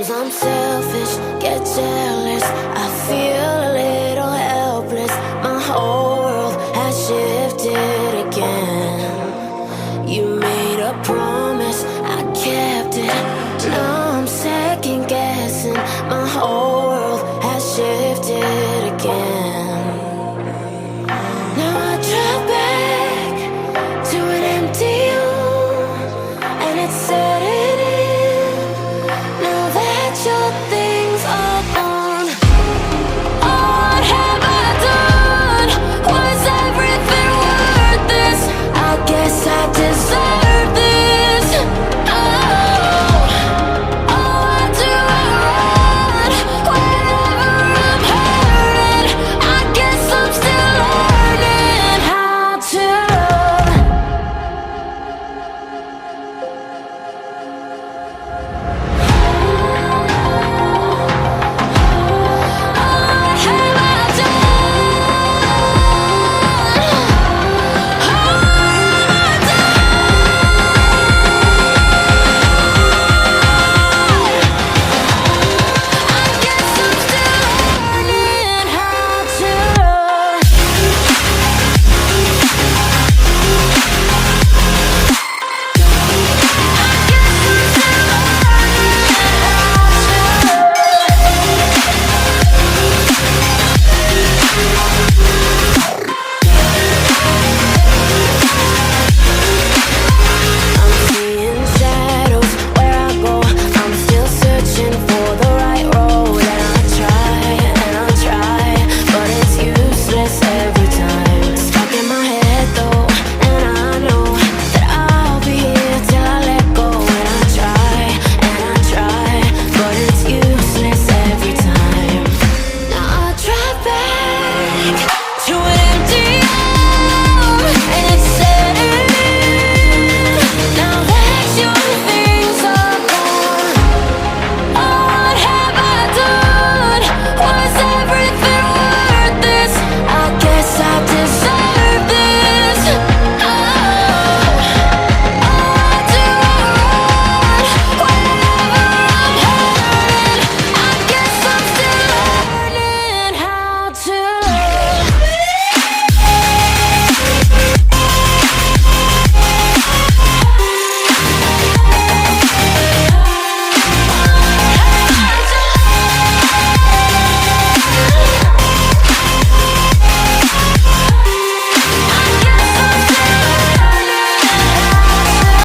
Sometimes I'm selfish, get jealous, I feel a little helpless. My whole world has shifted again. You made a promise, I kept it. Now I'm second guessing. My whole world has shifted again. Now I drive back to an empty room, and it's setting in. Now that your things are gone, what have I done? Was everything worth this? I guess I deserve this. Why do I run whenever I'm hurting? I guess I'm still learning how to love. Now I drive back